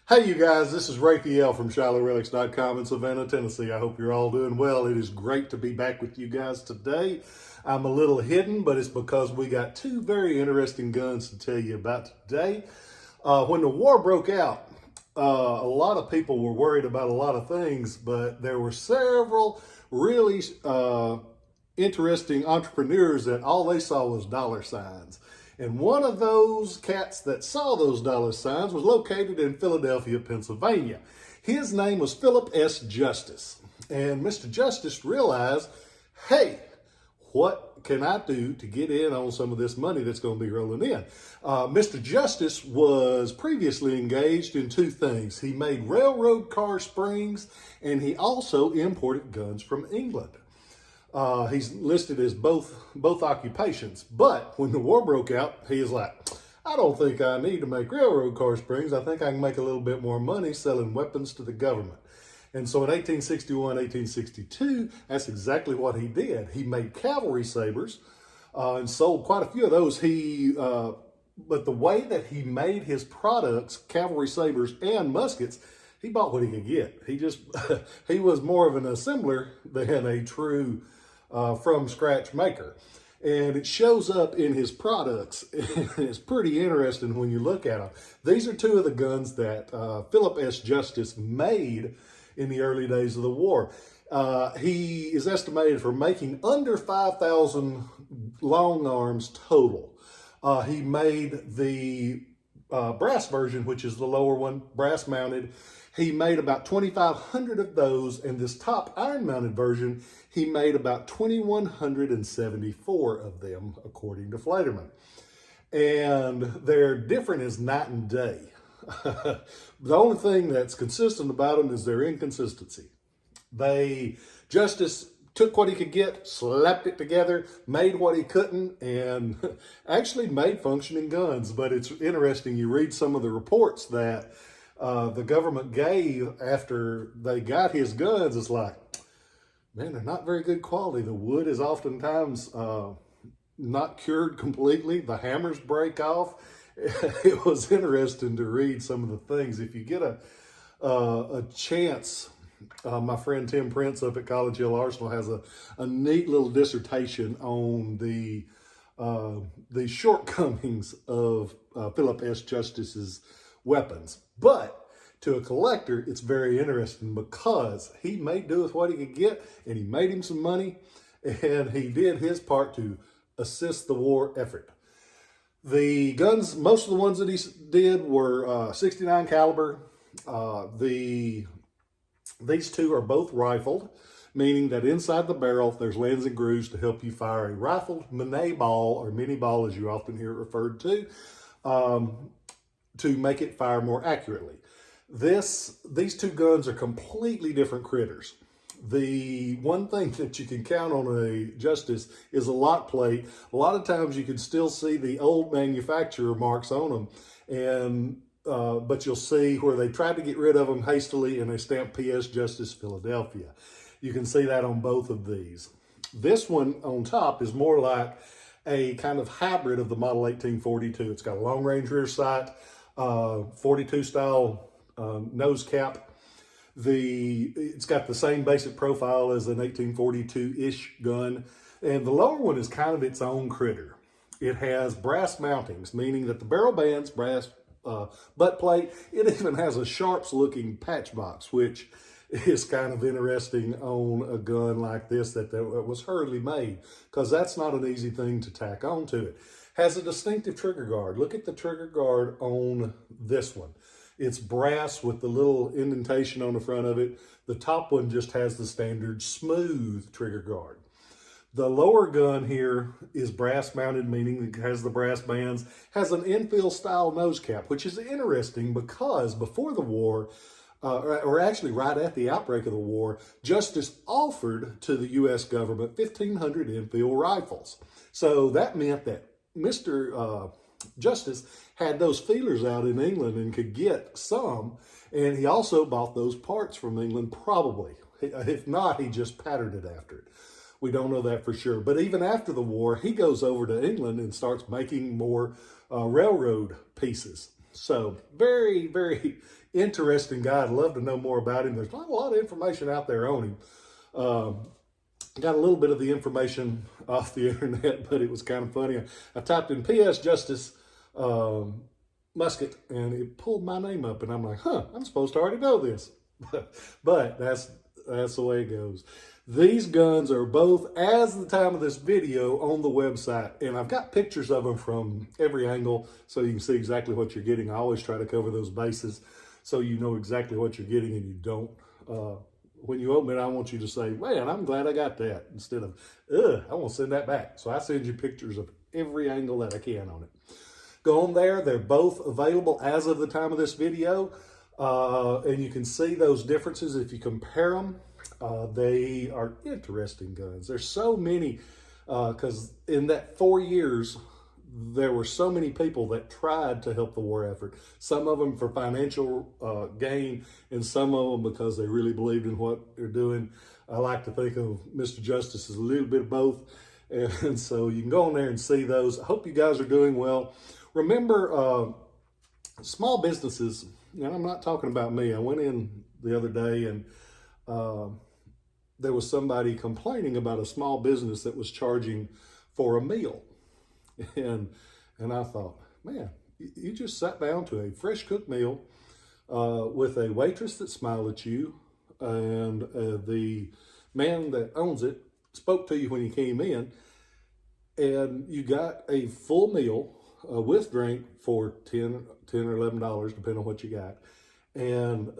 Hey, you guys, this is Rafael from Relics.com in Savannah, Tennessee. I hope you're all doing well. It is great to be back with you guys today. I'm a little hidden, but it's because we got two very interesting guns to tell you about today. When the war broke out, a lot of people were worried about a lot of things, but there were several really interesting entrepreneurs that all they saw was dollar signs. And one of those cats that saw those dollar signs was located in Philadelphia, Pennsylvania. His name was Philip S. Justice. And Mr. Justice realized, hey, what can I do to get in on some of this money that's going to be rolling in? Mr. Justice was previously engaged in two things. He made railroad car springs, and he also imported guns from England. He's listed as both occupations. But when the war broke out, he is like, I don't think I need to make railroad car springs. I think I can make a little bit more money selling weapons to the government. And so in 1861, 1862, that's exactly what he did. He made cavalry sabers and sold quite a few of those. But the way that he made his products, cavalry sabers and muskets, he bought what he could get. He was more of an assembler than a true from scratch maker. And it shows up in his products. It's pretty interesting when you look at them. These are two of the guns that Philip S. Justice made in the early days of the war. He is estimated for making under 5,000 long arms total. He made the brass version, which is the lower one, brass mounted. He made about 2,500 of those, and this top iron-mounted version, he made about 2,174 of them, according to Flaterman. And they're different as night and day. The only thing that's consistent about them is their inconsistency. Justice took what he could get, slapped it together, made what he couldn't, and actually made functioning guns. But it's interesting, you read some of the reports that the government gave after they got his guns. It's like, man, they're not very good quality. The wood is oftentimes not cured completely. The hammers break off. It was interesting to read some of the things. If you get a chance, my friend Tim Prince up at College Hill Arsenal has a neat little dissertation on the shortcomings of Philip S. Justice's weapons. But to a collector, it's very interesting because he made do with what he could get, and he made him some money, and he did his part to assist the war effort. The guns, most of the ones that he did were 69 caliber. These two are both rifled, meaning that inside the barrel, there's lands and grooves to help you fire a rifled Manet ball, or mini ball as you often hear it referred to make it fire more accurately. These two guns are completely different critters. The one thing that you can count on a Justice is a lock plate. A lot of times you can still see the old manufacturer marks on them, and but you'll see where they tried to get rid of them hastily and they stamped P.S. Justice Philadelphia. You can see that on both of these. This one on top is more like a kind of hybrid of the Model 1842. It's got a long-range rear sight, 42 style nose cap. It's got the same basic profile as an 1842-ish gun, and the lower one is kind of its own critter. It has brass mountings, meaning that the barrel band's brass butt plate. It even has a Sharps-looking patch box, which is kind of interesting on a gun like this that was hurriedly made, because that's not an easy thing to tack onto it. Has a distinctive trigger guard. Look at the trigger guard on this one. It's brass with the little indentation on the front of it. The top one just has the standard smooth trigger guard. The lower gun here is brass mounted, meaning it has the brass bands, has an infill style nose cap, which is interesting because before the war, or actually right at the outbreak of the war, Justice offered to the U.S. government 1,500 infill rifles. So that meant that Mr. Justice had those feelers out in England and could get some, and he also bought those parts from England, probably. If not, he just patterned it after it. We don't know that for sure. But even after the war, he goes over to England and starts making more railroad pieces. So very, very interesting guy. I'd love to know more about him. There's not a lot of information out there on him. Got a little bit of the information off the internet, but it was kind of funny. I typed in P.S. Justice Musket, and it pulled my name up, and I'm like, I'm supposed to already know this. But that's the way it goes. These guns are both, as the time of this video, on the website, and I've got pictures of them from every angle so you can see exactly what you're getting. I always try to cover those bases so you know exactly what you're getting, and you don't. When you open it, I want you to say, man, I'm glad I got that, instead of, I want to send that back. So I send you pictures of every angle that I can on it. Go on there. They're both available as of the time of this video, and you can see those differences if you compare them. They are interesting guns. There's so many, because in that 4 years, there were so many people that tried to help the war effort. Some of them for financial gain, and some of them because they really believed in what they're doing. I like to think of Mr. Justice as a little bit of both. And so you can go on there and see those. I hope you guys are doing well. Remember, small businesses, and I'm not talking about me. I went in the other day, and there was somebody complaining about a small business that was charging for a meal. And I thought, man, you just sat down to a fresh cooked meal with a waitress that smiled at you, and the man that owns it spoke to you when you came in, and you got a full meal with drink for $10 or $11, depending on what you got. And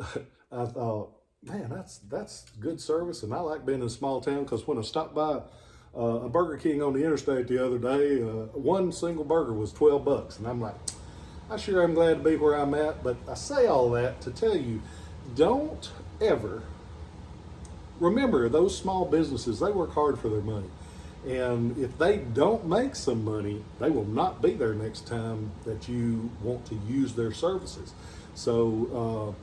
I thought, man, that's good service, and I like being in a small town, because when I stopped by a Burger King on the interstate the other day, one single burger was $12, and I'm like, I sure am glad to be where I'm at. But I say all that to tell you, don't ever, remember those small businesses, they work hard for their money. And if they don't make some money, they will not be there next time that you want to use their services. So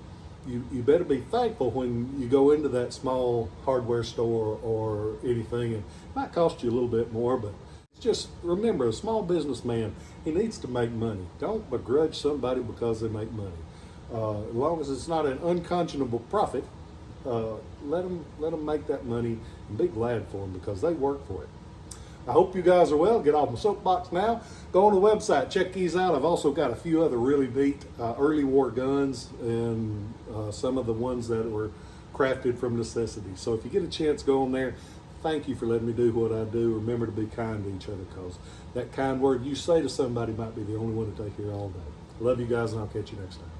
you better be thankful when you go into that small hardware store or anything. It might cost you a little bit more, but just remember, a small businessman, he needs to make money. Don't begrudge somebody because they make money. As long as it's not an unconscionable profit, let them make that money, and be glad for them, because they work for it. I hope you guys are well. Get off my soapbox now. Go on the website, check these out. I've also got a few other really neat early war guns, and some of the ones that were crafted from necessity. So if you get a chance, go on there. Thank you for letting me do what I do. Remember to be kind to each other, because that kind word you say to somebody might be the only one that they hear all day. Love you guys, and I'll catch you next time.